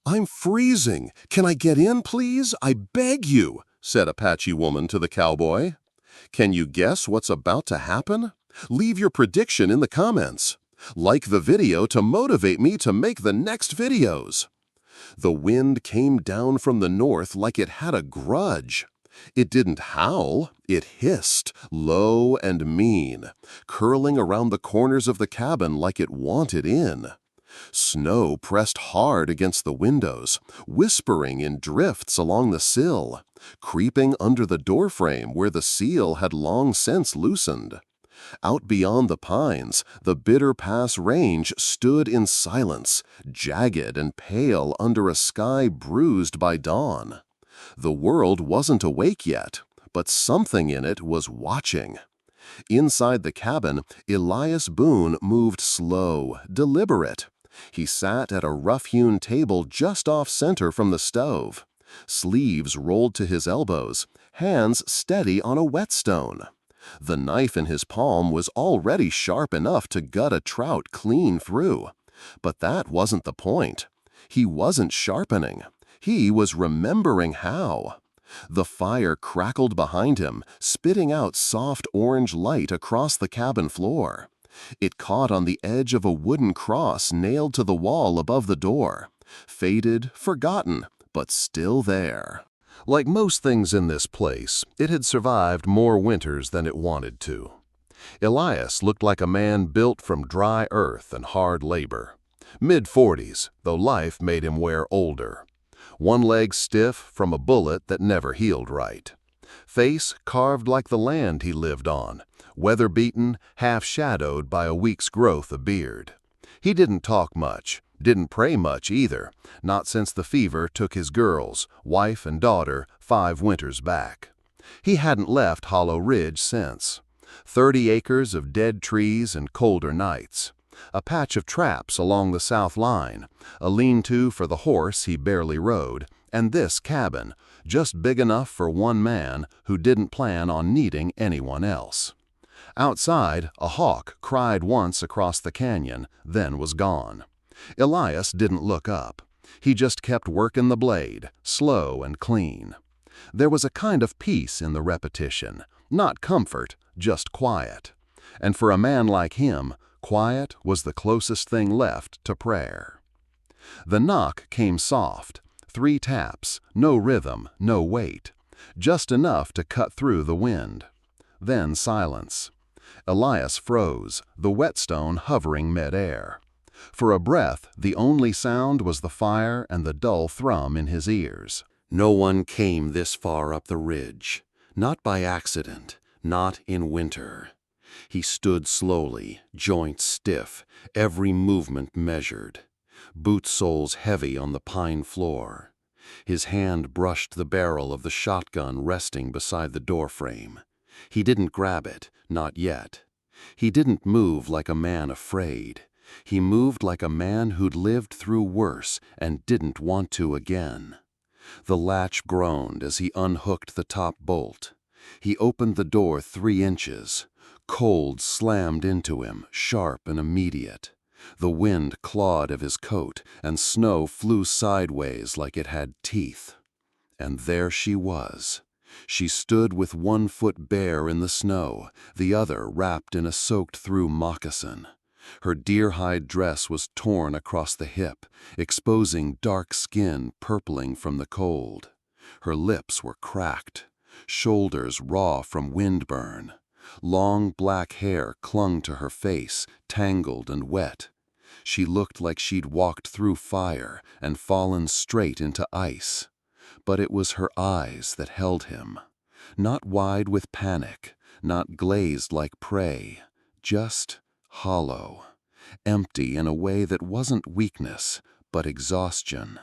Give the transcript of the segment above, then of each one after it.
"I'm freezing. Can I get in, please? I beg you," said Apache woman to the cowboy. Can you guess what's about to happen? Leave your prediction in the comments. Like the video to motivate me to make the next videos. The wind came down from the north like it had a grudge. It didn't howl, it hissed, low and mean, curling around the corners of the cabin like it wanted in. Snow pressed hard against the windows, whispering in drifts along the sill, creeping under the doorframe where the seal had long since loosened. Out beyond the pines, the Bitter Pass Range stood in silence, jagged and pale under a sky bruised by dawn. The world wasn't awake yet, but something in it was watching. Inside the cabin, Elias Boone moved slow, deliberate. He sat at a rough-hewn table just off-center from the stove, sleeves rolled to his elbows, hands steady on a whetstone. The knife in his palm was already sharp enough to gut a trout clean through. But that wasn't the point. He wasn't sharpening. He was remembering how. The fire crackled behind him, spitting out soft orange light across the cabin floor. It caught on the edge of a wooden cross nailed to the wall above the door. Faded, forgotten, but still there. Like most things in this place, it had survived more winters than it wanted to. Elias looked like a man built from dry earth and hard labor. Mid-40s, though life made him wear older. One leg stiff from a bullet that never healed right. Face carved like the land he lived on, weather-beaten, half-shadowed by a week's growth of beard. He didn't talk much, didn't pray much either, not since the fever took his girls, wife and daughter, 5 winters back. He hadn't left Hollow Ridge since. 30 acres of dead trees and colder nights. A patch of traps along the south line, a lean-to for the horse he barely rode, and this cabin, just big enough for one man who didn't plan on needing anyone else. Outside, a hawk cried once across the canyon, then was gone. Elias didn't look up. He just kept working the blade, slow and clean. There was a kind of peace in the repetition, not comfort, just quiet. And for a man like him, quiet was the closest thing left to prayer. The knock came soft, 3 taps, no rhythm, no weight, just enough to cut through the wind. Then silence. Elias froze, the whetstone hovering mid-air. For a breath, the only sound was the fire and the dull thrum in his ears. No one came this far up the ridge, not by accident, not in winter. He stood slowly, joints stiff, every movement measured. Boot soles heavy on the pine floor. His hand brushed the barrel of the shotgun resting beside the doorframe. He didn't grab it, not yet. He didn't move like a man afraid. He moved like a man who'd lived through worse and didn't want to again. The latch groaned as he unhooked the top bolt. He opened the door 3 inches. Cold slammed into him, sharp and immediate. The wind clawed at his coat, and snow flew sideways like it had teeth. And there she was. She stood with one foot bare in the snow, the other wrapped in a soaked-through moccasin. Her deer-hide dress was torn across the hip, exposing dark skin purpling from the cold. Her lips were cracked, shoulders raw from windburn. Long black hair clung to her face, tangled and wet. She looked like she'd walked through fire and fallen straight into ice. But it was her eyes that held him. Not wide with panic, not glazed like prey, just hollow, empty in a way that wasn't weakness, but exhaustion,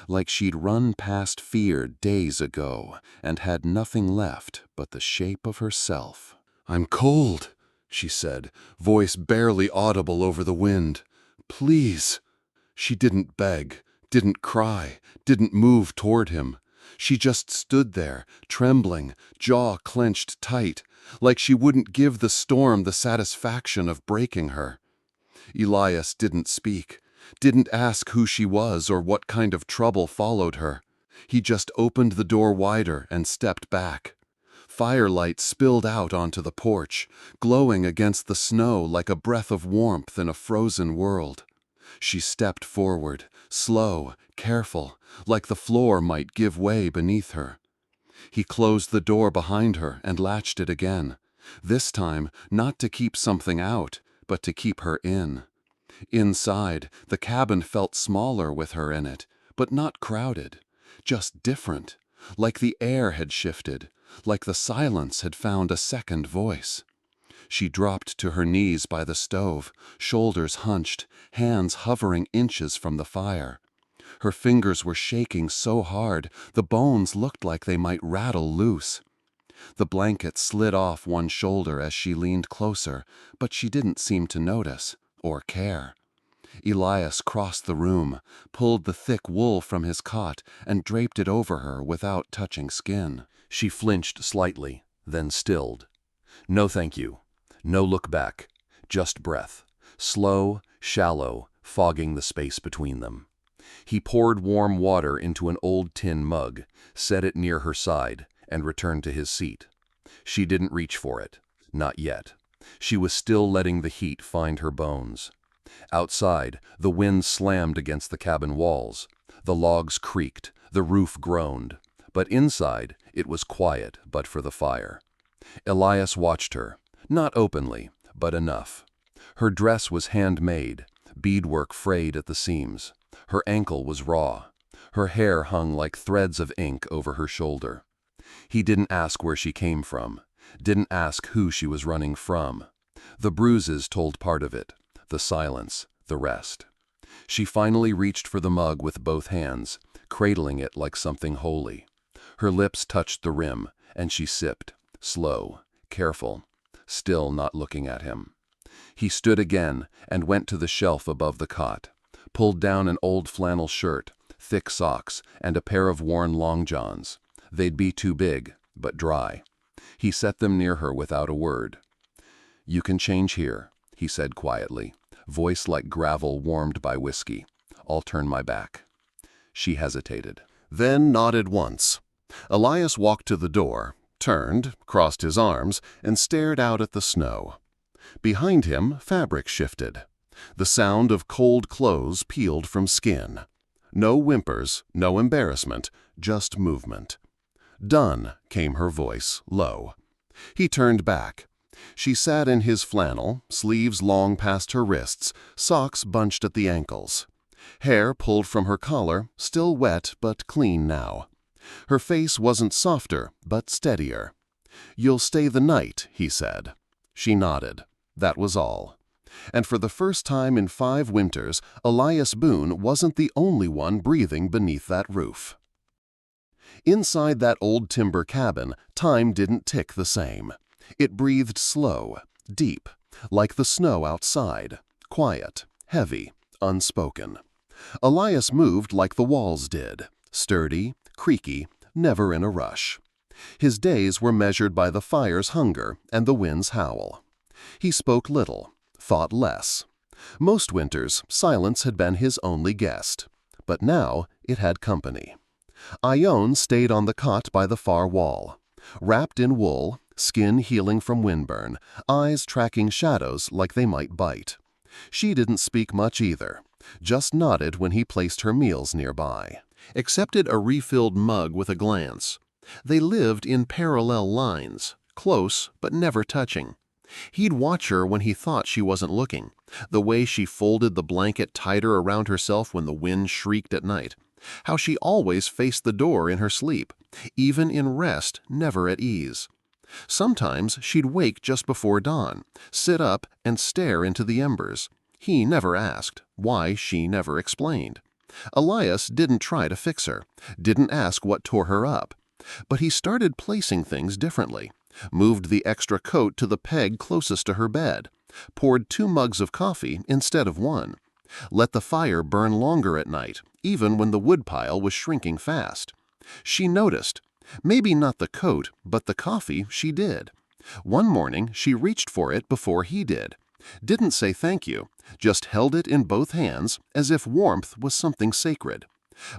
like she'd run past fear days ago and had nothing left but the shape of herself. "I'm cold," she said, voice barely audible over the wind. "Please." She didn't beg, didn't cry, didn't move toward him. She just stood there, trembling, jaw clenched tight, like she wouldn't give the storm the satisfaction of breaking her. Elias didn't speak, Didn't ask who she was or what kind of trouble followed her. He just opened the door wider and stepped back. Firelight spilled out onto the porch, glowing against the snow like a breath of warmth in a frozen world. She stepped forward, slow, careful, like the floor might give way beneath her. He closed the door behind her and latched it again, this time not to keep something out, but to keep her in. Inside, the cabin felt smaller with her in it, but not crowded, just different, like the air had shifted, like the silence had found a second voice. She dropped to her knees by the stove, shoulders hunched, hands hovering inches from the fire. Her fingers were shaking so hard, the bones looked like they might rattle loose. The blanket slid off one shoulder as she leaned closer, but she didn't seem to notice or care. Elias crossed the room, pulled the thick wool from his cot, and draped it over her without touching skin. She flinched slightly, then stilled. No thank you. No look back. Just breath. Slow, shallow, fogging the space between them. He poured warm water into an old tin mug, set it near her side, and returned to his seat. She didn't reach for it. Not yet. She was still letting the heat find her bones. Outside, the wind slammed against the cabin walls. The logs creaked, the roof groaned. But inside, it was quiet but for the fire. Elias watched her, not openly, but enough. Her dress was handmade, beadwork frayed at the seams. Her ankle was raw. Her hair hung like threads of ink over her shoulder. He didn't ask where she came from, didn't ask who she was running from. The bruises told part of it, the silence, the rest. She finally reached for the mug with both hands, cradling it like something holy. Her lips touched the rim, and she sipped, slow, careful, still not looking at him. He stood again and went to the shelf above the cot, pulled down an old flannel shirt, thick socks, and a pair of worn long johns. They'd be too big, but dry. He set them near her without a word. "You can change here," he said quietly, voice like gravel warmed by whiskey. "I'll turn my back." She hesitated, then nodded once. Elias walked to the door, turned, crossed his arms, and stared out at the snow. Behind him, fabric shifted. The sound of cold clothes peeled from skin. No whimpers, no embarrassment, just movement. "Done," came her voice, low. He turned back. She sat in his flannel, sleeves long past her wrists, socks bunched at the ankles. Hair pulled from her collar, still wet but clean now. Her face wasn't softer, but steadier. "You'll stay the night," he said. She nodded. That was all. And for the first time in 5 winters, Elias Boone wasn't the only one breathing beneath that roof. Inside that old timber cabin, time didn't tick the same. It breathed slow, deep, like the snow outside, quiet, heavy, unspoken. Elias moved like the walls did, sturdy, creaky, never in a rush. His days were measured by the fire's hunger and the wind's howl. He spoke little, thought less. Most winters, silence had been his only guest. But now it had company. Ione stayed on the cot by the far wall. Wrapped in wool, skin healing from windburn, eyes tracking shadows like they might bite. She didn't speak much either, just nodded when he placed her meals nearby. Accepted a refilled mug with a glance. They lived in parallel lines, close but never touching. He'd watch her when he thought she wasn't looking, the way she folded the blanket tighter around herself when the wind shrieked at night, how she always faced the door in her sleep, even in rest, never at ease. Sometimes she'd wake just before dawn, sit up and stare into the embers. He never asked, why she never explained. Elias didn't try to fix her, didn't ask what tore her up. But he started placing things differently, moved the extra coat to the peg closest to her bed, poured 2 mugs of coffee instead of 1, let the fire burn longer at night, even when the woodpile was shrinking fast. She noticed. Maybe not the coat, but the coffee she did. One morning she reached for it before he did, Didn't say thank you, just held it in both hands as if warmth was something sacred.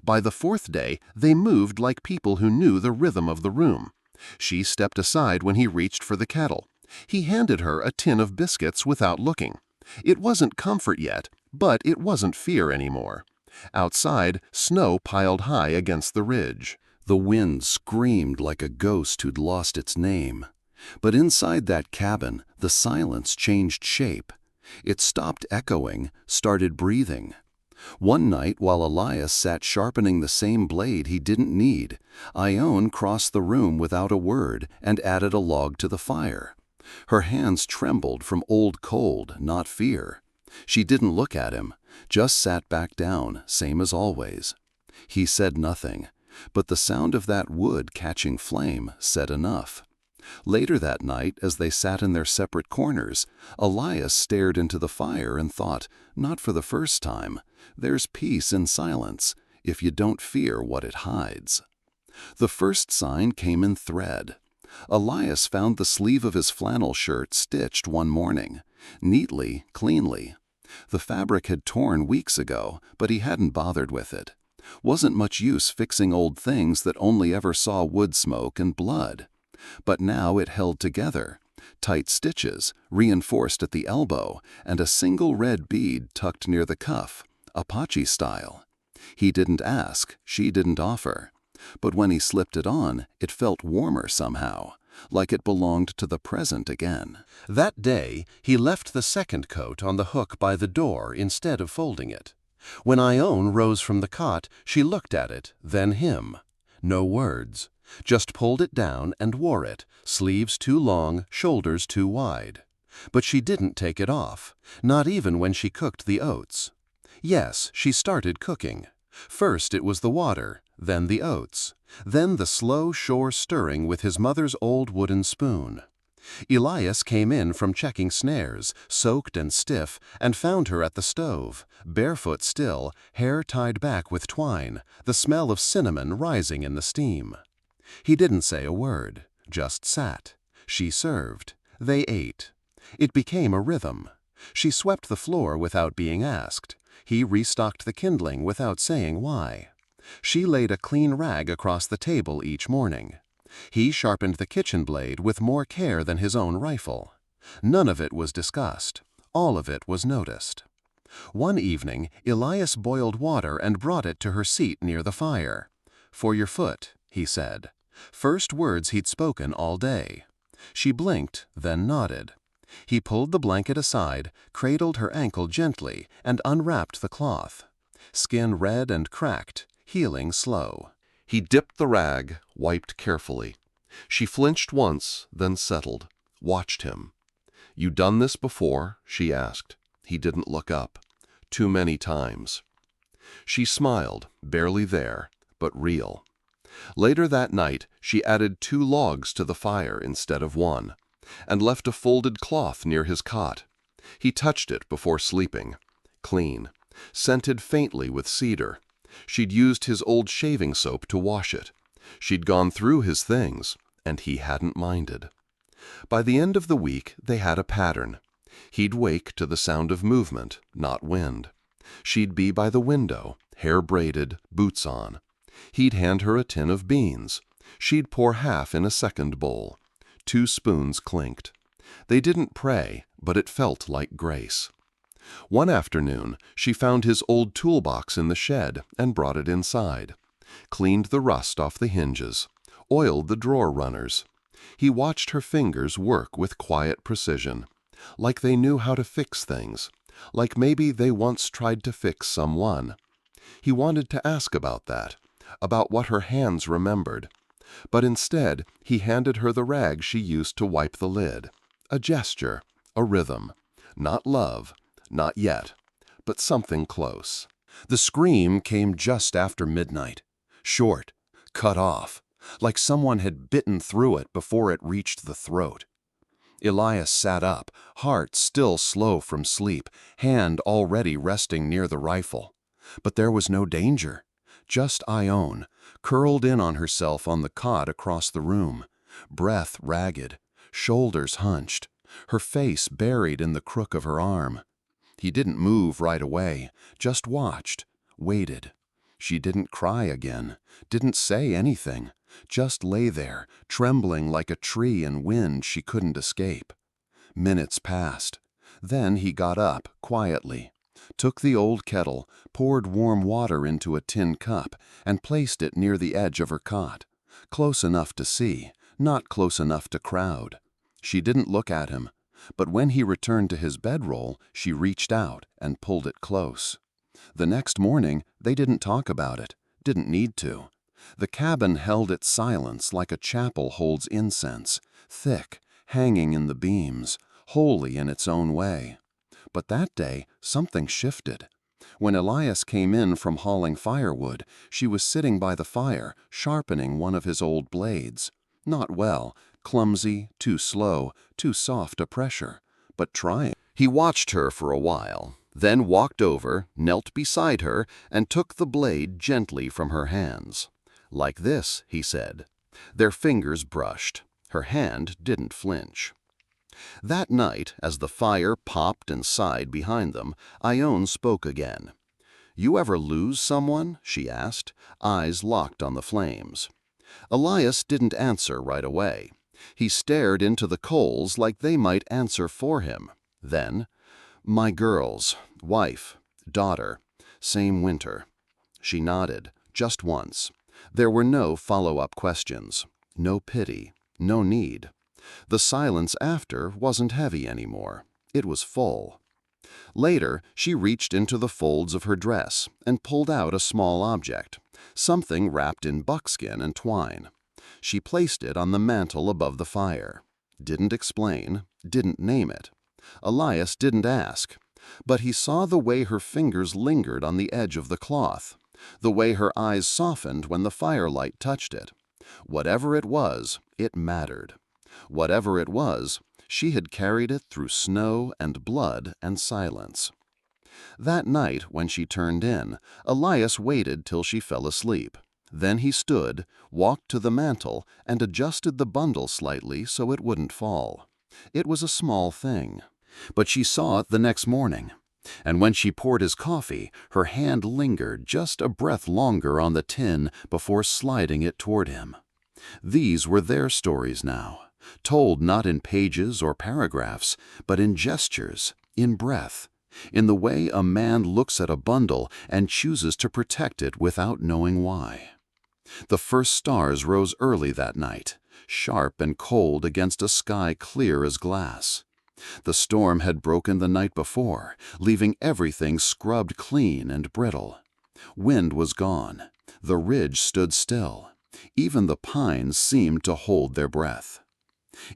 By the fourth day, they moved like people who knew the rhythm of the room. She stepped aside when he reached for the kettle. He handed her a tin of biscuits without looking. It wasn't comfort yet, but it wasn't fear anymore. Outside, snow piled high against the ridge. The wind screamed like a ghost who'd lost its name. But inside that cabin, the silence changed shape. It stopped echoing, started breathing. One night, while Elias sat sharpening the same blade he didn't need, Ione crossed the room without a word and added a log to the fire. Her hands trembled from old cold, not fear. She didn't look at him, just sat back down, same as always. He said nothing, but the sound of that wood catching flame said enough. Later that night, as they sat in their separate corners, Elias stared into the fire and thought, not for the first time, there's peace in silence, if you don't fear what it hides. The first sign came in thread. Elias found the sleeve of his flannel shirt stitched one morning, neatly, cleanly. The fabric had torn weeks ago, but he hadn't bothered with it. Wasn't much use fixing old things that only ever saw wood smoke and blood. But now it held together, tight stitches, reinforced at the elbow, and a single red bead tucked near the cuff, Apache style. He didn't ask, she didn't offer. But when he slipped it on, it felt warmer somehow, like it belonged to the present again. That day, he left the second coat on the hook by the door instead of folding it. When Ione rose from the cot, she looked at it, then him. No words. Just pulled it down and wore it, sleeves too long, shoulders too wide. But she didn't take it off, not even when she cooked the oats. Yes, she started cooking. First it was the water, then the oats, then the slow shore stirring with his mother's old wooden spoon. Elias came in from checking snares, soaked and stiff, and found her at the stove, barefoot still, hair tied back with twine, the smell of cinnamon rising in the steam. He didn't say a word, just sat. She served. They ate. It became a rhythm. She swept the floor without being asked. He restocked the kindling without saying why. She laid a clean rag across the table each morning. He sharpened the kitchen blade with more care than his own rifle. None of it was discussed. All of it was noticed. One evening, Elias boiled water and brought it to her seat near the fire. "For your foot," he said. First words he'd spoken all day. She blinked, then nodded. He pulled the blanket aside, cradled her ankle gently, and unwrapped the cloth. Skin red and cracked, healing slow. He dipped the rag, wiped carefully. She flinched once, then settled, watched him. "You done this before?" she asked. He didn't look up. "Too many times." She smiled, barely there, but real. Later that night, she added 2 logs to the fire instead of 1, and left a folded cloth near his cot. He touched it before sleeping. Clean, scented faintly with cedar. She'd used his old shaving soap to wash it. She'd gone through his things, and he hadn't minded. By the end of the week, they had a pattern. He'd wake to the sound of movement, not wind. She'd be by the window, hair braided, boots on. He'd hand her a tin of beans. She'd pour half in a second bowl. 2 spoons clinked. They didn't pray, but it felt like grace. One afternoon, she found his old toolbox in the shed and brought it inside. Cleaned the rust off the hinges. Oiled the drawer runners. He watched her fingers work with quiet precision, like they knew how to fix things, like maybe they once tried to fix someone. He wanted to ask about that, about what her hands remembered. But instead, he handed her the rag she used to wipe the lid. A gesture, a rhythm. Not love, not yet, but something close. The scream came just after midnight. Short, cut off, like someone had bitten through it before it reached the throat. Elias sat up, heart still slow from sleep, hand already resting near the rifle. But there was no danger. Just Ione, curled in on herself on the cot across the room, breath ragged, shoulders hunched, her face buried in the crook of her arm. He didn't move right away, just watched, waited. She didn't cry again, didn't say anything, just lay there, trembling like a tree in wind she couldn't escape. Minutes passed. Then he got up, quietly, took the old kettle, poured warm water into a tin cup, and placed it near the edge of her cot, close enough to see, not close enough to crowd. She didn't look at him, but when he returned to his bedroll, she reached out and pulled it close. The next morning, they didn't talk about it, didn't need to. The cabin held its silence like a chapel holds incense, thick, hanging in the beams, holy in its own way. But that day, something shifted. When Elias came in from hauling firewood, she was sitting by the fire, sharpening one of his old blades. Not well, clumsy, too slow, too soft a pressure, but trying. He watched her for a while, then walked over, knelt beside her, and took the blade gently from her hands. "Like this," he said. Their fingers brushed. Her hand didn't flinch. That night, as the fire popped and sighed behind them, Ione spoke again. "You ever lose someone?" she asked, eyes locked on the flames. Elias didn't answer right away. He stared into the coals like they might answer for him. Then, "My girls, wife, daughter, same winter." She nodded, just once. There were no follow-up questions, no pity, no need. The silence after wasn't heavy anymore. It was full. Later, she reached into the folds of her dress and pulled out a small object, something wrapped in buckskin and twine. She placed it on the mantel above the fire. Didn't explain, didn't name it. Elias didn't ask, but he saw the way her fingers lingered on the edge of the cloth, the way her eyes softened when the firelight touched it. Whatever it was, it mattered. Whatever it was, she had carried it through snow and blood and silence. That night, when she turned in, Elias waited till she fell asleep. Then he stood, walked to the mantel, and adjusted the bundle slightly so it wouldn't fall. It was a small thing. But she saw it the next morning. And when she poured his coffee, her hand lingered just a breath longer on the tin before sliding it toward him. These were their stories now, told not in pages or paragraphs, but in gestures, in breath, in the way a man looks at a bundle and chooses to protect it without knowing why. The first stars rose early that night, sharp and cold against a sky clear as glass. The storm had broken the night before, leaving everything scrubbed clean and brittle. Wind was gone. The ridge stood still. Even the pines seemed to hold their breath.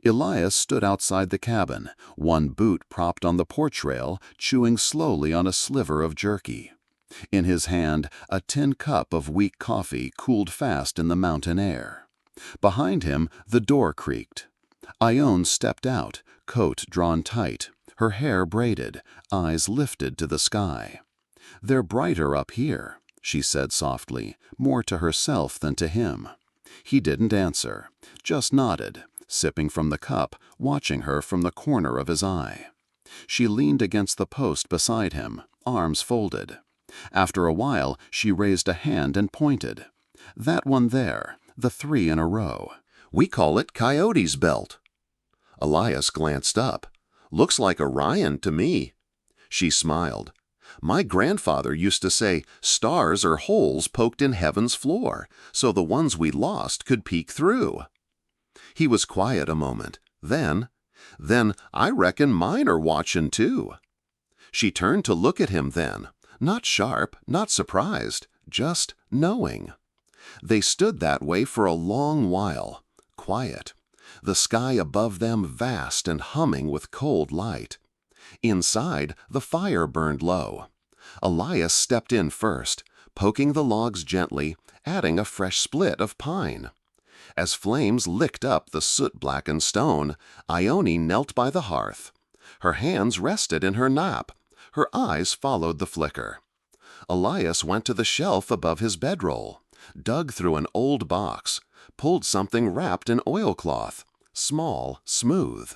Elias stood outside the cabin, one boot propped on the porch rail, chewing slowly on a sliver of jerky. In his hand, a tin cup of weak coffee cooled fast in the mountain air. Behind him, the door creaked. Ione stepped out, coat drawn tight, her hair braided, eyes lifted to the sky. "They're brighter up here," she said softly, more to herself than to him. He didn't answer, just nodded, sipping from the cup, watching her from the corner of his eye. She leaned against the post beside him, arms folded. After a while, she raised a hand and pointed. "That one there, the 3 in a row. We call it Coyote's Belt." Elias glanced up. "Looks like Orion to me." She smiled. "My grandfather used to say stars are holes poked in heaven's floor, so the ones we lost could peek through." He was quiet a moment. Then I reckon mine are watching too." She turned to look at him then, not sharp, not surprised, just knowing. They stood that way for a long while, quiet, the sky above them vast and humming with cold light. Inside, the fire burned low. Elias stepped in first, poking the logs gently, adding a fresh split of pine. As flames licked up the soot-blackened stone, Ione knelt by the hearth. Her hands rested in her lap. Her eyes followed the flicker. Elias went to the shelf above his bedroll, dug through an old box, pulled something wrapped in oilcloth, small, smooth.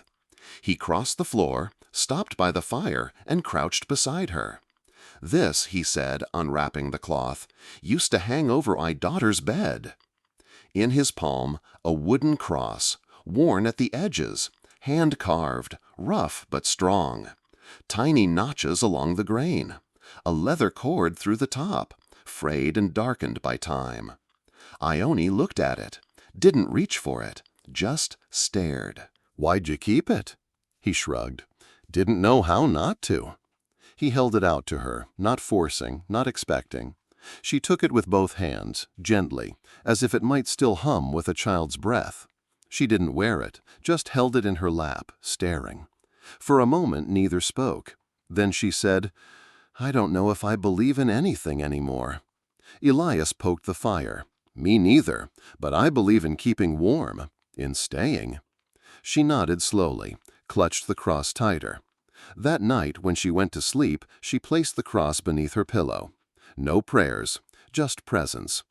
He crossed the floor, stopped by the fire, and crouched beside her. "This," he said, unwrapping the cloth, "used to hang over my daughter's bed." In his palm, a wooden cross, worn at the edges, hand-carved, rough but strong. Tiny notches along the grain. A leather cord through the top, frayed and darkened by time. Ione looked at it, didn't reach for it, just stared. "Why'd you keep it?" He shrugged. "Didn't know how not to." He held it out to her, not forcing, not expecting. She took it with both hands, gently, as if it might still hum with a child's breath. She didn't wear it, just held it in her lap, staring. For a moment neither spoke. Then she said, "I don't know if I believe in anything anymore." Elias poked the fire. "Me neither, but I believe in keeping warm, in staying." She nodded slowly, clutched the cross tighter. That night, when she went to sleep, she placed the cross beneath her pillow. No prayers, just presence.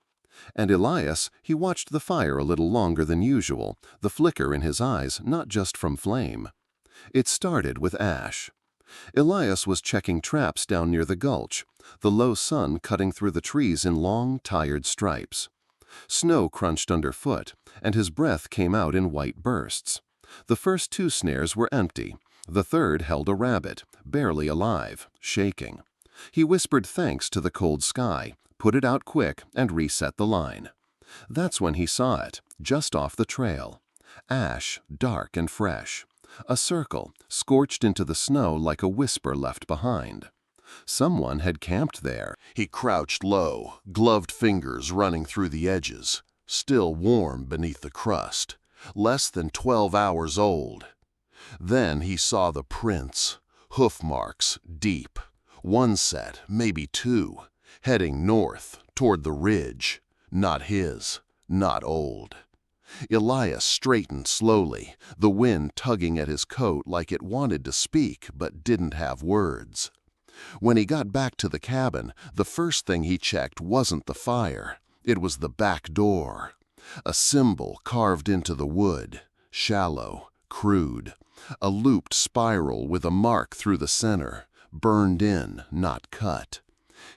And Elias, he watched the fire a little longer than usual, the flicker in his eyes not just from flame. It started with ash. Elias was checking traps down near the gulch, the low sun cutting through the trees in long, tired stripes. Snow crunched underfoot, and his breath came out in white bursts. The first 2 snares were empty. The third held a rabbit, barely alive, shaking. He whispered thanks to the cold sky, put it out quick, and reset the line. That's when he saw it, just off the trail. Ash, dark and fresh. A circle, scorched into the snow like a whisper left behind. Someone had camped there. He crouched low, gloved fingers running through the edges, still warm beneath the crust, less than 12 hours old. Then he saw the prints, hoof marks, deep. 1 set, maybe 2, heading north, toward the ridge. Not his, not old. Elias straightened slowly, the wind tugging at his coat like it wanted to speak but didn't have words. When he got back to the cabin, the first thing he checked wasn't the fire. It was the back door. A symbol carved into the wood, shallow, crude. A looped spiral with a mark through the center, burned in, not cut.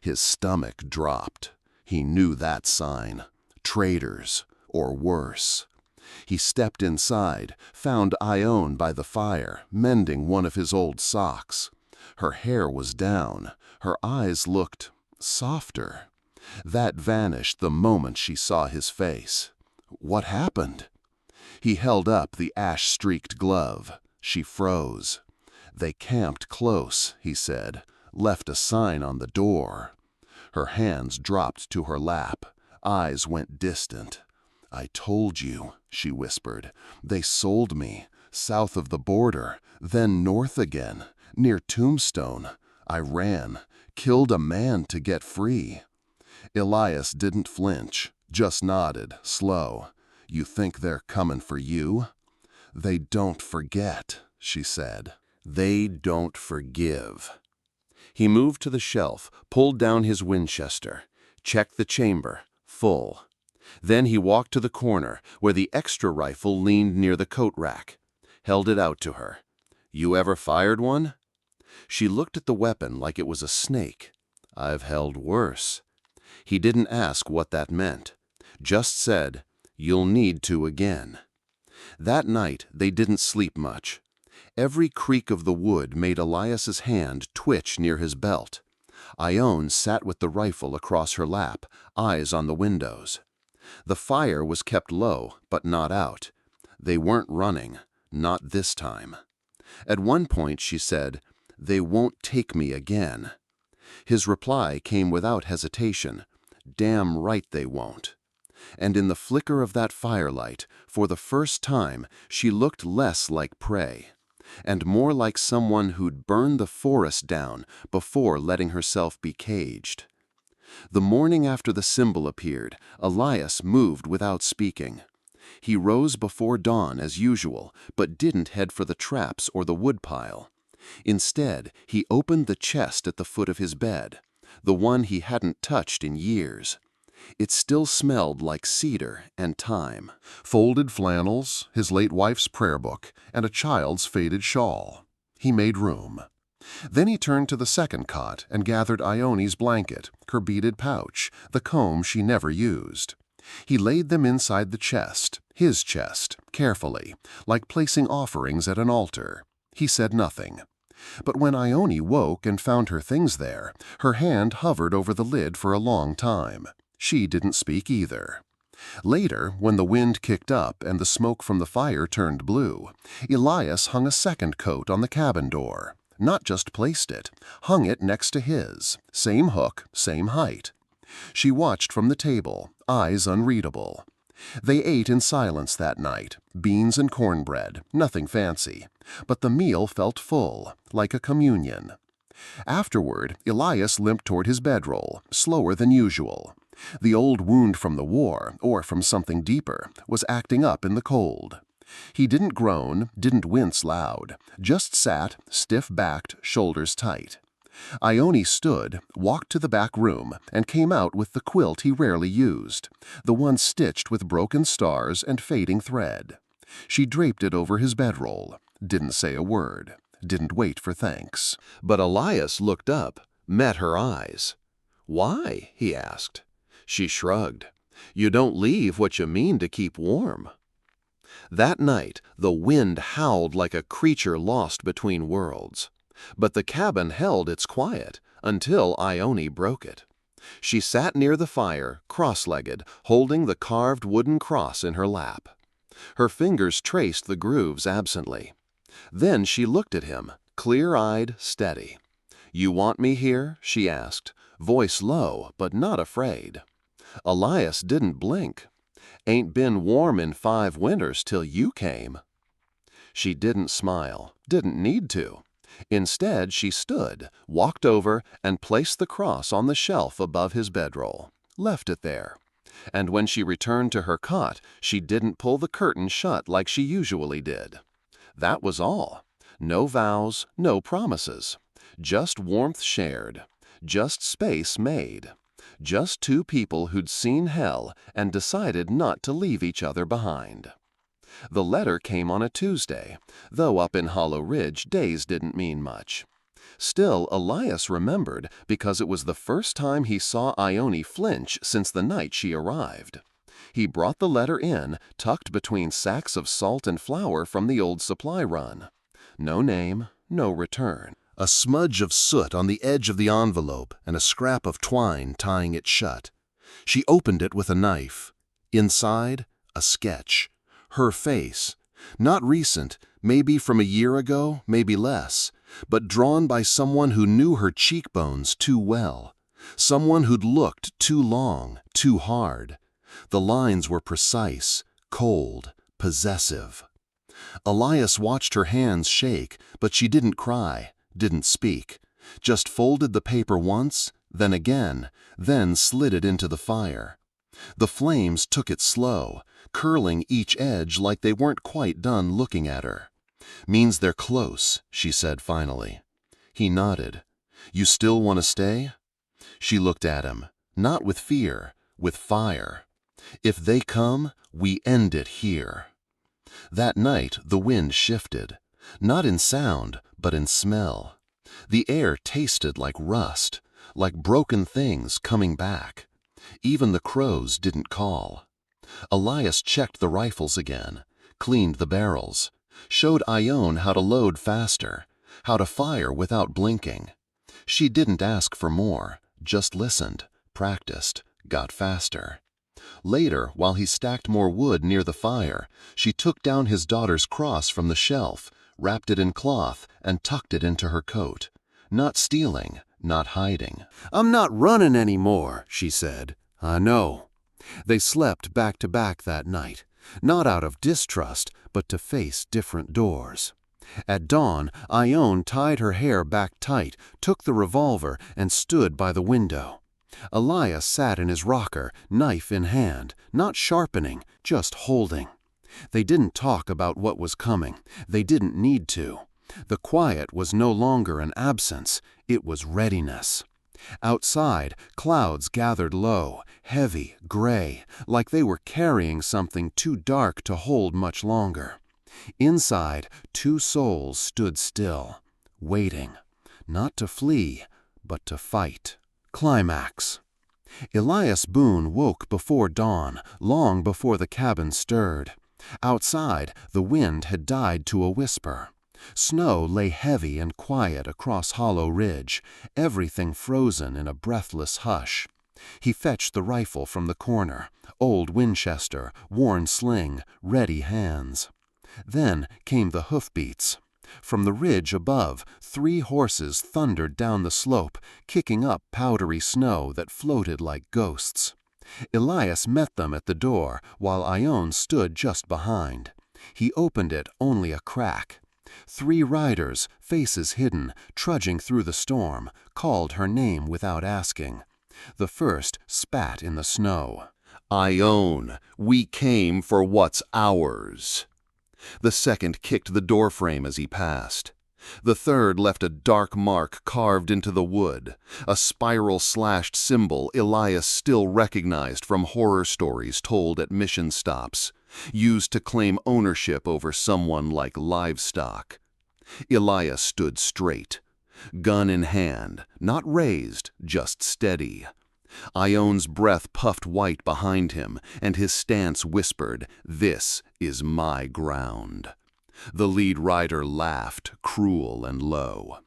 His stomach dropped. He knew that sign. Traitors, or worse. He stepped inside, found Ione by the fire, mending one of his old socks. Her hair was down. Her eyes looked softer. That vanished the moment she saw his face. What happened? He held up the ash-streaked glove. She froze. "They camped close," he said, "left a sign on the door." Her hands dropped to her lap. Eyes went distant. "I told you," she whispered. "They sold me, south of the border, then north again, near Tombstone. I ran, killed a man to get free." Elias didn't flinch, just nodded, slow. "You think they're coming for you?" "They don't forget," she said. "They don't forgive." He moved to the shelf, pulled down his Winchester, checked the chamber, full. Then he walked to the corner, where the extra rifle leaned near the coat rack. Held it out to her. "You ever fired one?" She looked at the weapon like it was a snake. "I've held worse." He didn't ask what that meant. Just said, "You'll need to again." That night they didn't sleep much. Every creak of the wood made Elias's hand twitch near his belt. Ione sat with the rifle across her lap, eyes on the windows. The fire was kept low, but not out. They weren't running, not this time. At one point she said, "They won't take me again." His reply came without hesitation, "Damn right they won't." And in the flicker of that firelight, for the first time, she looked less like prey, and more like someone who'd burned the forest down before letting herself be caged. The morning after the symbol appeared, Elias moved without speaking. He rose before dawn as usual, but didn't head for the traps or the woodpile. Instead, he opened the chest at the foot of his bed, the one he hadn't touched in years. It still smelled like cedar and thyme. Folded flannels, his late wife's prayer book, and a child's faded shawl. He made room. Then he turned to the second cot and gathered Ione's blanket, her beaded pouch, the comb she never used. He laid them inside the chest, his chest, carefully, like placing offerings at an altar. He said nothing. But when Ione woke and found her things there, her hand hovered over the lid for a long time. She didn't speak either. Later, when the wind kicked up and the smoke from the fire turned blue, Elias hung a second coat on the cabin door. Not just placed it, hung it next to his, same hook, same height. She watched from the table, eyes unreadable. They ate in silence that night, beans and cornbread, nothing fancy. But the meal felt full, like a communion. Afterward, Elias limped toward his bedroll, slower than usual. The old wound from the war, or from something deeper, was acting up in the cold. He didn't groan, didn't wince loud, just sat, stiff-backed, shoulders tight. Ione stood, walked to the back room, and came out with the quilt he rarely used, the one stitched with broken stars and fading thread. She draped it over his bedroll, didn't say a word, didn't wait for thanks. But Elias looked up, met her eyes. "Why?" he asked. She shrugged. "You don't leave what you mean to keep warm." That night, the wind howled like a creature lost between worlds. But the cabin held its quiet until Ione broke it. She sat near the fire, cross-legged, holding the carved wooden cross in her lap. Her fingers traced the grooves absently. Then she looked at him, clear-eyed, steady. "You want me here?" she asked, voice low but not afraid. Elias didn't blink. "Ain't been warm in 5 winters till you came." She didn't smile, didn't need to. Instead, she stood, walked over, and placed the cross on the shelf above his bedroll, left it there. And when she returned to her cot, she didn't pull the curtain shut like she usually did. That was all. No vows, no promises. Just warmth shared. Just space made. Just two people who'd seen hell and decided not to leave each other behind. The letter came on a Tuesday, though up in Hollow Ridge days didn't mean much. Still, Elias remembered because it was the first time he saw Ione flinch since the night she arrived. He brought the letter in, tucked between sacks of salt and flour from the old supply run. No name, no return. A smudge of soot on the edge of the envelope and a scrap of twine tying it shut. She opened it with a knife. Inside, a sketch. Her face. Not recent, maybe from a year ago, maybe less, but drawn by someone who knew her cheekbones too well. Someone who'd looked too long, too hard. The lines were precise, cold, possessive. Elias watched her hands shake, but she didn't cry, didn't speak. Just folded the paper once, then again, then slid it into the fire. The flames took it slow, curling each edge like they weren't quite done looking at her. "Means they're close," she said finally. He nodded. "You still want to stay?" She looked at him, not with fear, with fire. "If they come, we end it here." That night the wind shifted, not in sound, but in smell. The air tasted like rust, like broken things coming back. Even the crows didn't call. Elias checked the rifles again, cleaned the barrels, showed Ione how to load faster, how to fire without blinking. She didn't ask for more, just listened, practiced, got faster. Later, while he stacked more wood near the fire, she took down his daughter's cross from the shelf, wrapped it in cloth, and tucked it into her coat. Not stealing, not hiding. "I'm not running anymore," she said. "I know." They slept back to back that night, not out of distrust, but to face different doors. At dawn, Ione tied her hair back tight, took the revolver, and stood by the window. Elias sat in his rocker, knife in hand, not sharpening, just holding. They didn't talk about what was coming. They didn't need to. The quiet was no longer an absence, it was readiness. Outside, clouds gathered low, heavy, gray, like they were carrying something too dark to hold much longer. Inside, two souls stood still, waiting, not to flee, but to fight. Climax. Elias Boone woke before dawn, long before the cabin stirred. Outside, the wind had died to a whisper. Snow lay heavy and quiet across Hollow Ridge, everything frozen in a breathless hush. He fetched the rifle from the corner, old Winchester, worn sling, ready hands. Then came the hoofbeats. From the ridge above, 3 horses thundered down the slope, kicking up powdery snow that floated like ghosts. Elias met them at the door, while Ione stood just behind. He opened it only a crack. 3 riders, faces hidden, trudging through the storm, called her name without asking. The first spat in the snow. Ione, we came for what's ours. The second kicked the doorframe as he passed. The third left a dark mark carved into the wood, a spiral-slashed symbol Elias still recognized from horror stories told at mission stops, used to claim ownership over someone like livestock. Elias stood straight, gun in hand, not raised, just steady. Ione's breath puffed white behind him, and his stance whispered, "This is my ground." The lead rider laughed, cruel and low.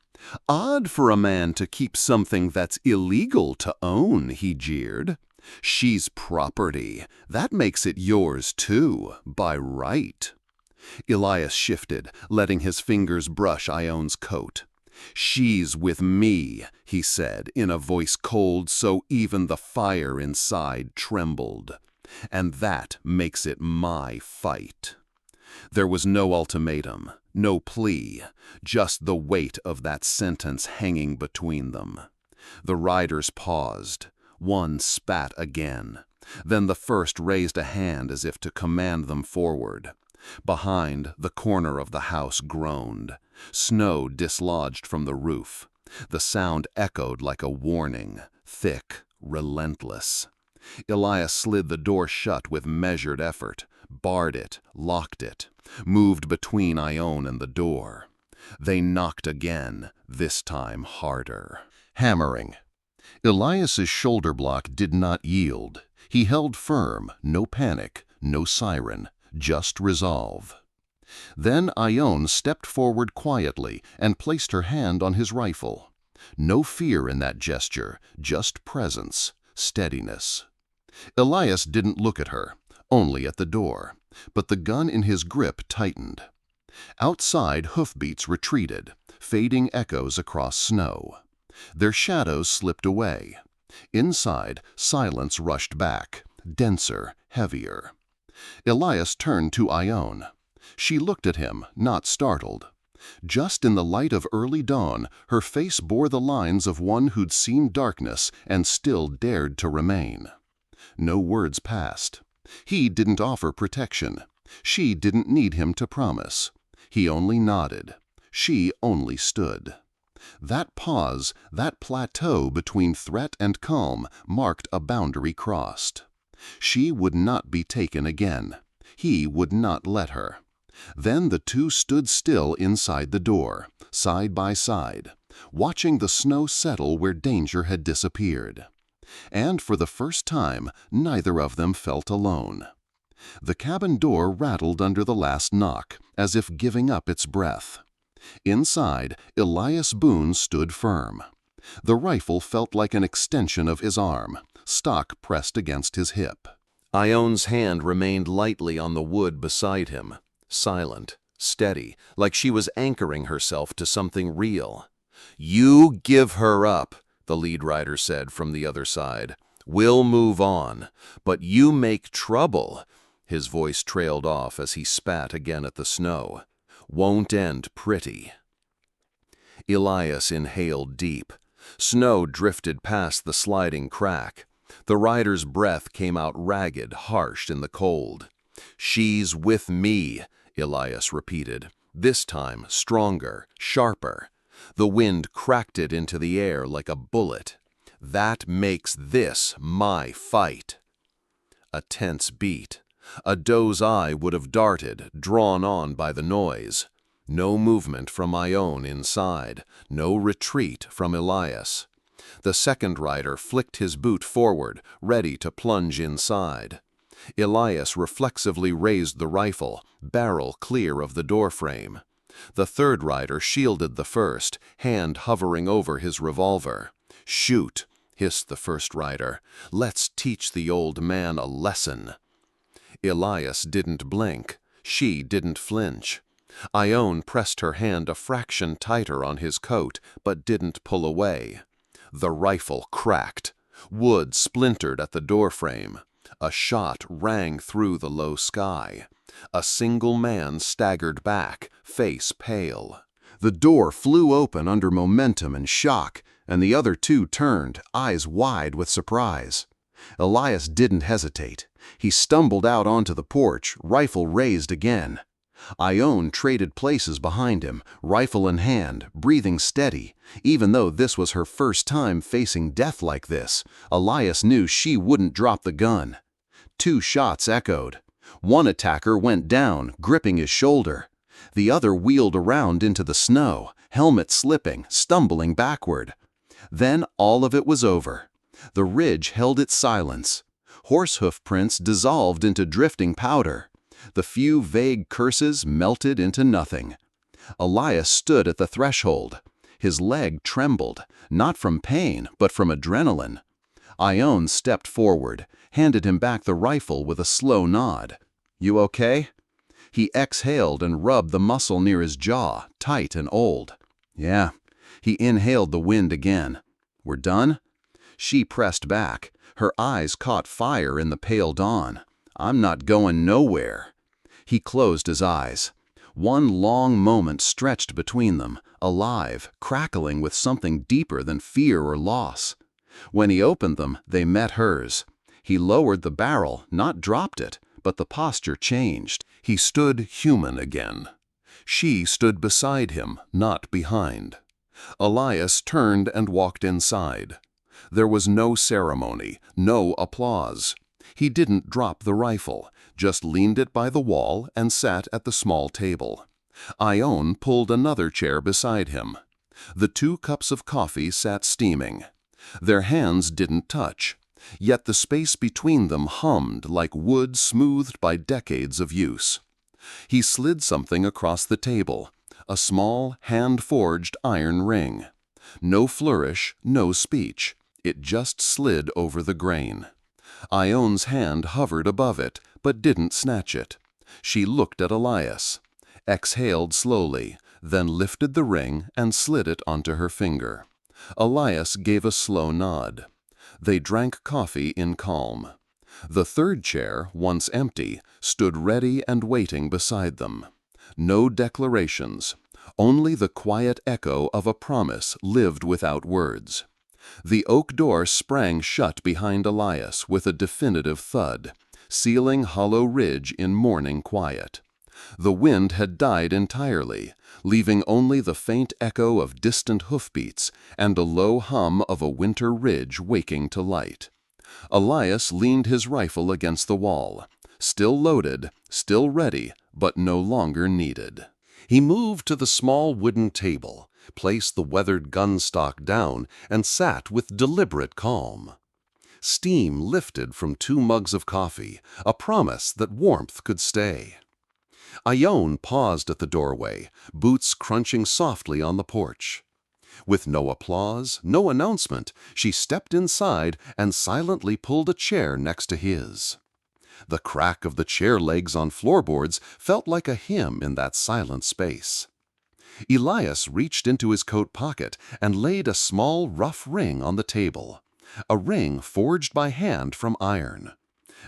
"Odd for a man to keep something that's illegal to own," he jeered. "She's property. That makes it yours too, by right." Elias shifted, letting his fingers brush Ione's coat. "She's with me," he said, in a voice cold so even the fire inside trembled. "And that makes it my fight." There was no ultimatum, no plea, just the weight of that sentence hanging between them. The riders paused. One spat again. Then the first raised a hand as if to command them forward. Behind, the corner of the house groaned. Snow dislodged from the roof. The sound echoed like a warning, thick, relentless. Elias slid the door shut with measured effort, barred it, locked it, moved between Ione and the door. They knocked again, this time harder. Hammering. Elias's shoulder block did not yield. He held firm, no panic, no siren, just resolve. Then Ione stepped forward quietly and placed her hand on his rifle. No fear in that gesture, just presence, steadiness. Elias didn't look at her, only at the door, but the gun in his grip tightened. Outside, hoofbeats retreated, fading echoes across snow. Their shadows slipped away. Inside, silence rushed back, denser, heavier. Elias turned to Ione. She looked at him, not startled. Just in the light of early dawn, her face bore the lines of one who'd seen darkness and still dared to remain. No words passed. He didn't offer protection. She didn't need him to promise. He only nodded. She only stood. That pause, that plateau between threat and calm, marked a boundary crossed. She would not be taken again. He would not let her. Then the two stood still inside the door, side by side, watching the snow settle where danger had disappeared. And for the first time, neither of them felt alone. The cabin door rattled under the last knock, as if giving up its breath. Inside, Elias Boone stood firm. The rifle felt like an extension of his arm, stock pressed against his hip. Ione's hand remained lightly on the wood beside him, silent, steady, like she was anchoring herself to something real. "You give her up," the lead rider said from the other side. "We'll move on, but you make trouble." His voice trailed off as he spat again at the snow. "Won't end pretty." Elias inhaled deep. Snow drifted past the sliding crack. The rider's breath came out ragged, harsh in the cold. "She's with me," Elias repeated, this time stronger, sharper. The wind cracked it into the air like a bullet. That makes this my fight." A tense beat. A doe's eye would have darted, drawn on by the noise. No movement from Ione inside, no retreat from Elias. The second rider flicked his boot forward, ready to plunge inside. Elias reflexively raised the rifle, barrel clear of the doorframe. The third rider shielded the first, hand hovering over his revolver. "Shoot," hissed the first rider. "Let's teach the old man a lesson." Elias didn't blink. She didn't flinch. Ione pressed her hand a fraction tighter on his coat, but didn't pull away. The rifle cracked. Wood splintered at the doorframe. A shot rang through the low sky. A single man staggered back, face pale. The door flew open under momentum and shock, and the other two turned, eyes wide with surprise. Elias didn't hesitate. He stumbled out onto the porch, rifle raised again. Ione traded places behind him, rifle in hand, breathing steady. Even though this was her first time facing death like this, Elias knew she wouldn't drop the gun. Two shots echoed. One attacker went down, gripping his shoulder. The other wheeled around into the snow, helmet slipping, stumbling backward. Then all of it was over. The ridge held its silence. Horse hoof prints dissolved into drifting powder. The few vague curses melted into nothing. Elias stood at the threshold. His leg trembled, not from pain, but from adrenaline. Ione stepped forward, handed him back the rifle with a slow nod. "You okay?" He exhaled and rubbed the muscle near his jaw, tight and old. "Yeah." He inhaled the wind again. "We're done?" She pressed back. Her eyes caught fire in the pale dawn. "I'm not going nowhere." He closed his eyes. One long moment stretched between them, alive, crackling with something deeper than fear or loss. When he opened them, they met hers. He lowered the barrel, not dropped it, but the posture changed. He stood human again. She stood beside him, not behind. Elias turned and walked inside. There was no ceremony, no applause. He didn't drop the rifle, just leaned it by the wall and sat at the small table. Ione pulled another chair beside him. The 2 cups of coffee sat steaming. Their hands didn't touch, yet the space between them hummed like wood smoothed by decades of use. He slid something across the table, a small, hand-forged iron ring. No flourish, no speech. It just slid over the grain. Ione's hand hovered above it, but didn't snatch it. She looked at Elias, exhaled slowly, then lifted the ring and slid it onto her finger. Elias gave a slow nod. They drank coffee in calm. The third chair, once empty, stood ready and waiting beside them. No declarations, only the quiet echo of a promise lived without words. The oak door sprang shut behind Elias with a definitive thud, sealing Hollow Ridge in mourning quiet. The wind had died entirely, leaving only the faint echo of distant hoofbeats and a low hum of a winter ridge waking to light. Elias leaned his rifle against the wall, still loaded, still ready, but no longer needed. He moved to the small wooden table, placed the weathered gun stock down, and sat with deliberate calm. Steam lifted from 2 mugs of coffee, a promise that warmth could stay. Ione paused at the doorway, boots crunching softly on the porch. With no applause, no announcement, she stepped inside and silently pulled a chair next to his. The crack of the chair legs on floorboards felt like a hymn in that silent space. Elias reached into his coat pocket and laid a small, rough ring on the table. A ring forged by hand from iron.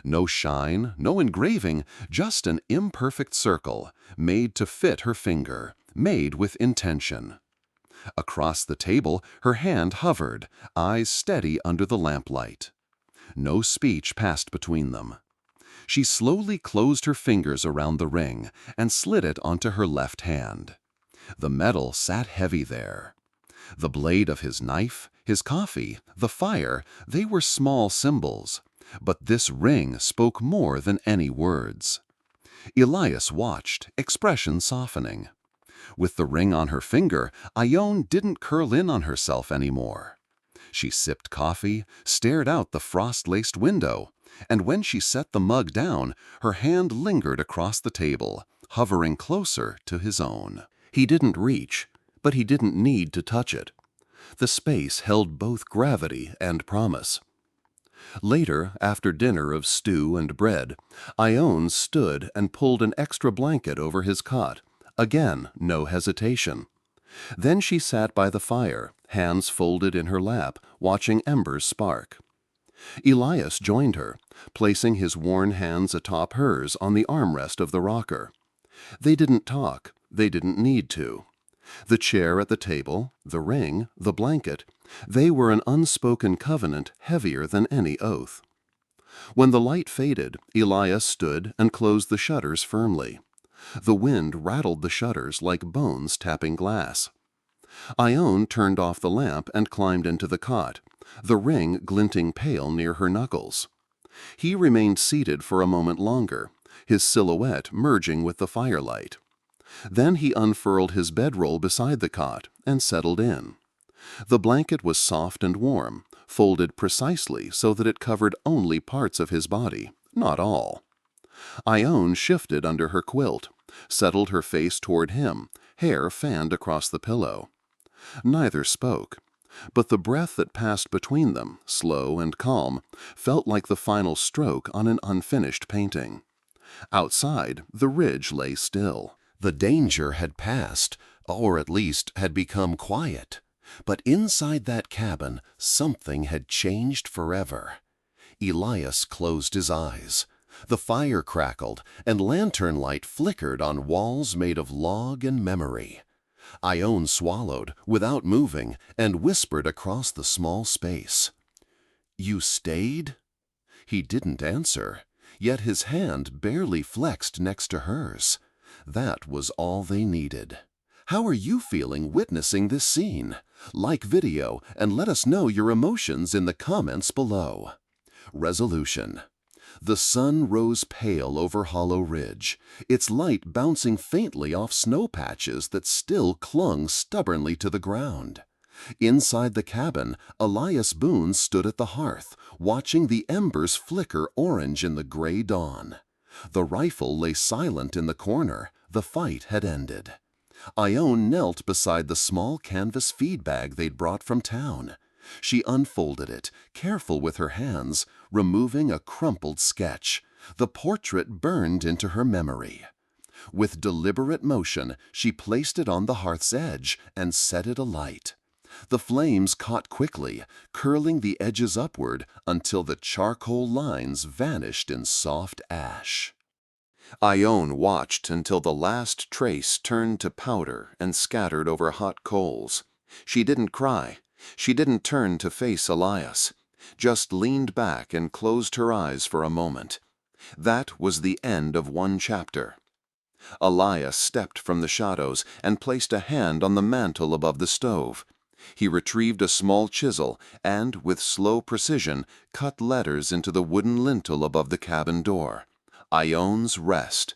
No shine, no engraving, just an imperfect circle, made to fit her finger, made with intention. Across the table, her hand hovered, eyes steady under the lamplight. No speech passed between them. She slowly closed her fingers around the ring and slid it onto her left hand. The metal sat heavy there. The blade of his knife, His coffee, the fire, they were small symbols, but this ring spoke more than any words. Elias watched, expression softening. With the ring on her finger, Ione didn't curl in on herself anymore. She sipped coffee, stared out the frost-laced window, and when she set the mug down, her hand lingered across the table, hovering closer to his own. He didn't reach, but he didn't need to touch it. The space held both gravity and promise. Later, after dinner of stew and bread, Ione stood and pulled an extra blanket over his cot. Again, no hesitation. Then she sat by the fire, hands folded in her lap, watching embers spark. Elias joined her, placing his worn hands atop hers on the armrest of the rocker. They didn't talk. They didn't need to. The chair at the table, the ring, the blanket, they were an unspoken covenant heavier than any oath. When the light faded, Elias stood and closed the shutters firmly. The wind rattled the shutters like bones tapping glass. Ione turned off the lamp and climbed into the cot, the ring glinting pale near her knuckles. He remained seated for a moment longer, his silhouette merging with the firelight. Then he unfurled his bedroll beside the cot and settled in. The blanket was soft and warm, folded precisely so that it covered only parts of his body, not all. Ione shifted under her quilt, settled her face toward him, hair fanned across the pillow. Neither spoke, but the breath that passed between them, slow and calm, felt like the final stroke on an unfinished painting. Outside, the ridge lay still. The danger had passed, or at least had become quiet. But inside that cabin, something had changed forever. Elias closed his eyes. The fire crackled, and lantern light flickered on walls made of log and memory. Ione swallowed, without moving, and whispered across the small space. "You stayed?" He didn't answer, yet his hand barely flexed next to hers. That was all they needed. How are you feeling witnessing this scene? Like video and let us know your emotions in the comments below. Resolution. The sun rose pale over Hollow Ridge, its light bouncing faintly off snow patches that still clung stubbornly to the ground. Inside the cabin, Elias Boone stood at the hearth, watching the embers flicker orange in the gray dawn. The rifle lay silent in the corner. The fight had ended. Ione knelt beside the small canvas feed bag they'd brought from town. She unfolded it, careful with her hands, removing a crumpled sketch. The portrait burned into her memory. With deliberate motion, she placed it on the hearth's edge and set it alight. The flames caught quickly, curling the edges upward until the charcoal lines vanished in soft ash. Ione watched until the last trace turned to powder and scattered over hot coals. She didn't cry. She didn't turn to face Elias, just leaned back and closed her eyes for a moment. That was the end of one chapter. Elias stepped from the shadows and placed a hand on the mantel above the stove. He retrieved a small chisel and, with slow precision, cut letters into the wooden lintel above the cabin door. Ione's Rest.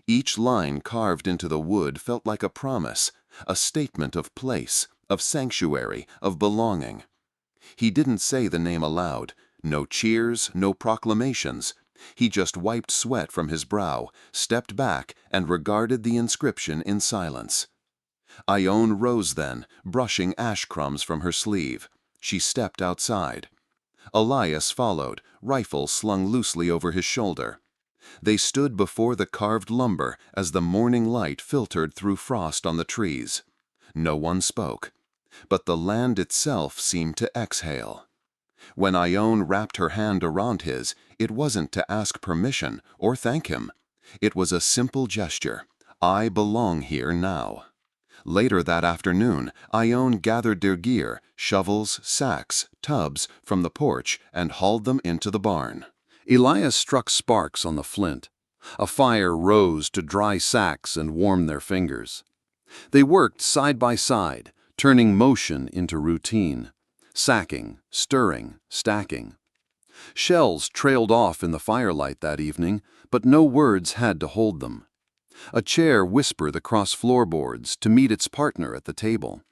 Each line carved into the wood felt like a promise, a statement of place, of sanctuary, of belonging. He didn't say the name aloud. No cheers, no proclamations. He just wiped sweat from his brow, stepped back, and regarded the inscription in silence. Ione rose then, brushing ash crumbs from her sleeve. She stepped outside. Elias followed, rifle slung loosely over his shoulder. They stood before the carved lumber as the morning light filtered through frost on the trees. No one spoke, but the land itself seemed to exhale. When Ione wrapped her hand around his, it wasn't to ask permission or thank him. It was a simple gesture. I belong here now. Later that afternoon, Ione gathered their gear, shovels, sacks, tubs, from the porch and hauled them into the barn. Elias struck sparks on the flint. A fire rose to dry sacks and warm their fingers. They worked side by side, turning motion into routine. Sacking, stirring, stacking. Shells trailed off in the firelight that evening, but no words had to hold them. A chair whispered across floorboards to meet its partner at the table.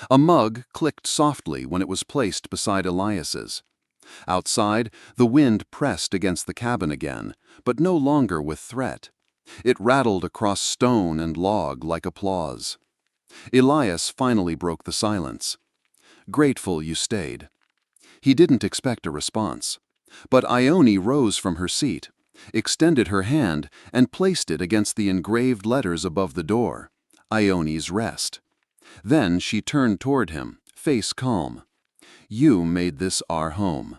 A mug clicked softly when it was placed beside Elias's. Outside, the wind pressed against the cabin again, but no longer with threat. It rattled across stone and log like applause. Elias finally broke the silence. "Grateful you stayed." He didn't expect a response. But Ione rose from her seat, extended her hand, and placed it against the engraved letters above the door, Ione's Rest. Then she turned toward him, face calm. "You made this our home."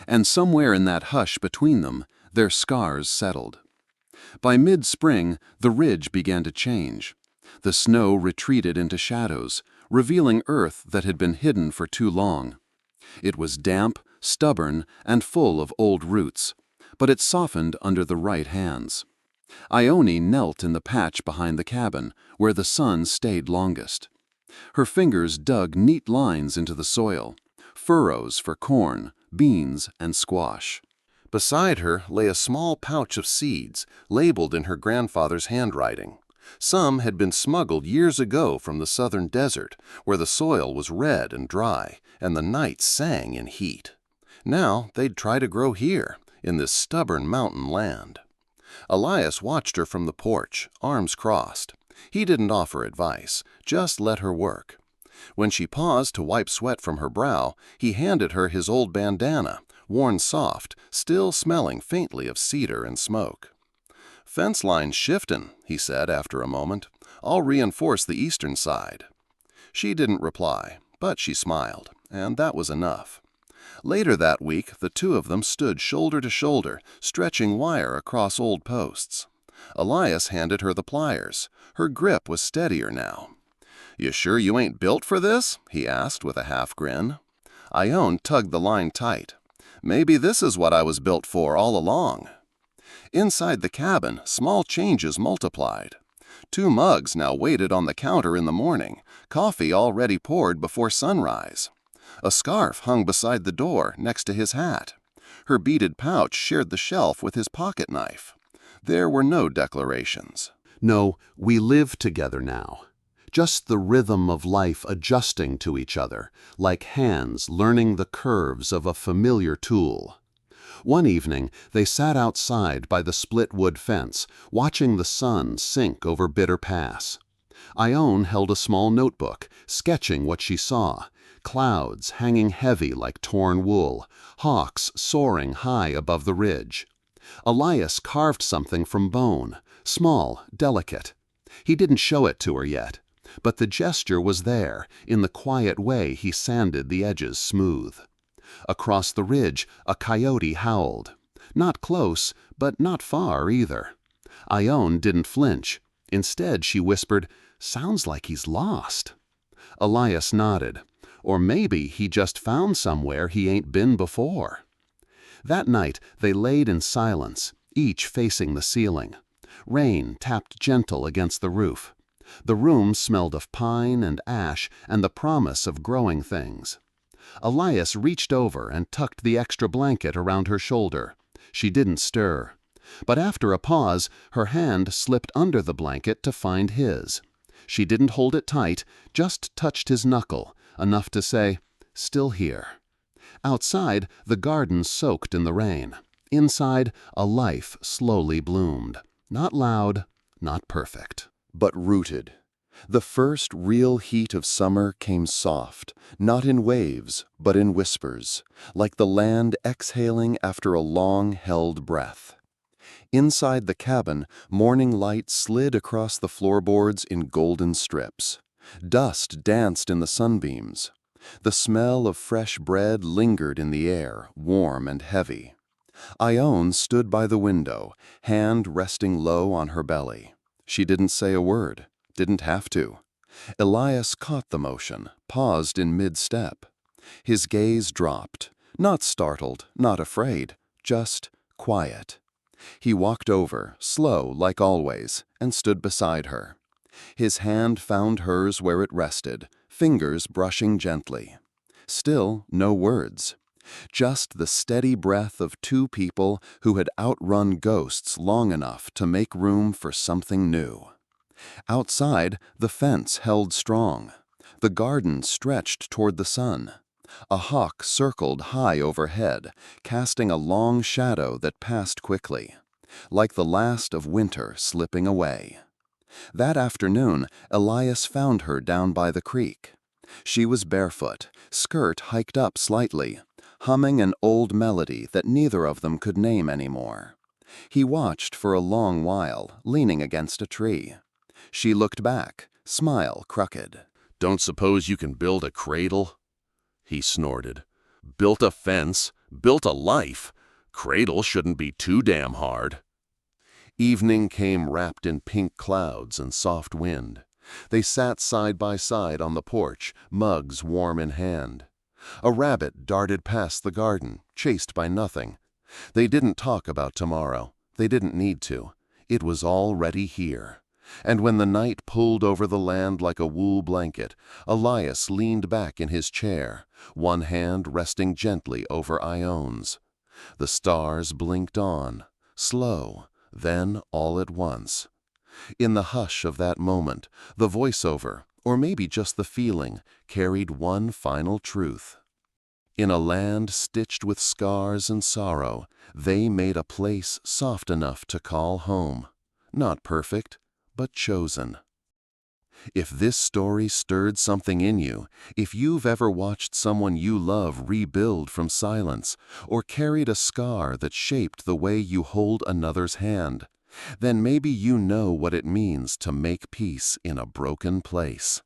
And somewhere in that hush between them, their scars settled. By mid-spring, the ridge began to change. The snow retreated into shadows, revealing earth that had been hidden for too long. It was damp, stubborn, and full of old roots, but it softened under the right hands. Ione knelt in the patch behind the cabin, where the sun stayed longest. Her fingers dug neat lines into the soil, furrows for corn, beans, and squash. Beside her lay a small pouch of seeds, labeled in her grandfather's handwriting. Some had been smuggled years ago from the southern desert, where the soil was red and dry, and the nights sang in heat. Now they'd try to grow here, in this stubborn mountain land. Elias watched her from the porch, arms crossed. He didn't offer advice, just let her work. When she paused to wipe sweat from her brow, he handed her his old bandana, worn soft, still smelling faintly of cedar and smoke. "Fence line's shiftin'," he said after a moment. "I'll reinforce the eastern side." She didn't reply, but she smiled, and that was enough. Later that week, the two of them stood shoulder to shoulder, stretching wire across old posts. Elias handed her the pliers. Her grip was steadier now. "You sure you ain't built for this?" he asked with a half grin. Ione tugged the line tight. "Maybe this is what I was built for all along." Inside the cabin, small changes multiplied. 2 mugs now waited on the counter in the morning, coffee already poured before sunrise. A scarf hung beside the door next to his hat. Her beaded pouch shared the shelf with his pocket knife. There were no declarations. No, we live together now. Just the rhythm of life adjusting to each other, like hands learning the curves of a familiar tool. One evening, they sat outside by the split wood fence, watching the sun sink over Bitter Pass. Ione held a small notebook, sketching what she saw: clouds hanging heavy like torn wool, hawks soaring high above the ridge. Elias carved something from bone, small, delicate. He didn't show it to her yet, but the gesture was there, in the quiet way he sanded the edges smooth. Across the ridge, a coyote howled. Not close, but not far either. Ione didn't flinch. Instead, she whispered, "Sounds like he's lost." Elias nodded. Or maybe he just found somewhere he ain't been before. That night, they laid in silence, each facing the ceiling. Rain tapped gentle against the roof. The room smelled of pine and ash and the promise of growing things. Elias reached over and tucked the extra blanket around her shoulder. She didn't stir. But after a pause, her hand slipped under the blanket to find his. She didn't hold it tight, just touched his knuckle, enough to say, "Still here." Outside, the garden soaked in the rain. Inside, a life slowly bloomed. Not loud, not perfect, but rooted. The first real heat of summer came soft, not in waves, but in whispers, like the land exhaling after a long-held breath. Inside the cabin, morning light slid across the floorboards in golden strips. Dust danced in the sunbeams. The smell of fresh bread lingered in the air, warm and heavy. Ione stood by the window, hand resting low on her belly. She didn't say a word, didn't have to. Elias caught the motion, paused in mid-step. His gaze dropped, not startled, not afraid, just quiet. He walked over, slow like always, and stood beside her. His hand found hers where it rested, fingers brushing gently. Still, no words. Just the steady breath of two people who had outrun ghosts long enough to make room for something new. Outside, the fence held strong. The garden stretched toward the sun. A hawk circled high overhead, casting a long shadow that passed quickly, like the last of winter slipping away. That afternoon, Elias found her down by the creek. She was barefoot, skirt hiked up slightly, humming an old melody that neither of them could name anymore. He watched for a long while, leaning against a tree. She looked back, smile crooked. "Don't suppose you can build a cradle?" He snorted. "Built a fence, built a life. Cradle shouldn't be too damn hard." Evening came wrapped in pink clouds and soft wind. They sat side by side on the porch, mugs warm in hand. A rabbit darted past the garden, chased by nothing. They didn't talk about tomorrow. They didn't need to. It was already here. And when the night pulled over the land like a wool blanket, Elias leaned back in his chair, one hand resting gently over Ione's. The stars blinked on, slow, then all at once. In the hush of that moment, the voiceover, or maybe just the feeling, carried one final truth. In a land stitched with scars and sorrow, they made a place soft enough to call home. Not perfect, but chosen. If this story stirred something in you, if you've ever watched someone you love rebuild from silence, or carried a scar that shaped the way you hold another's hand, then maybe you know what it means to make peace in a broken place.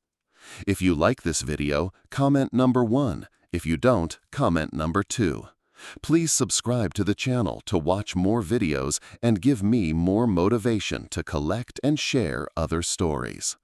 If you like this video, comment number 1. If you don't, comment number 2. Please subscribe to the channel to watch more videos and give me more motivation to collect and share other stories.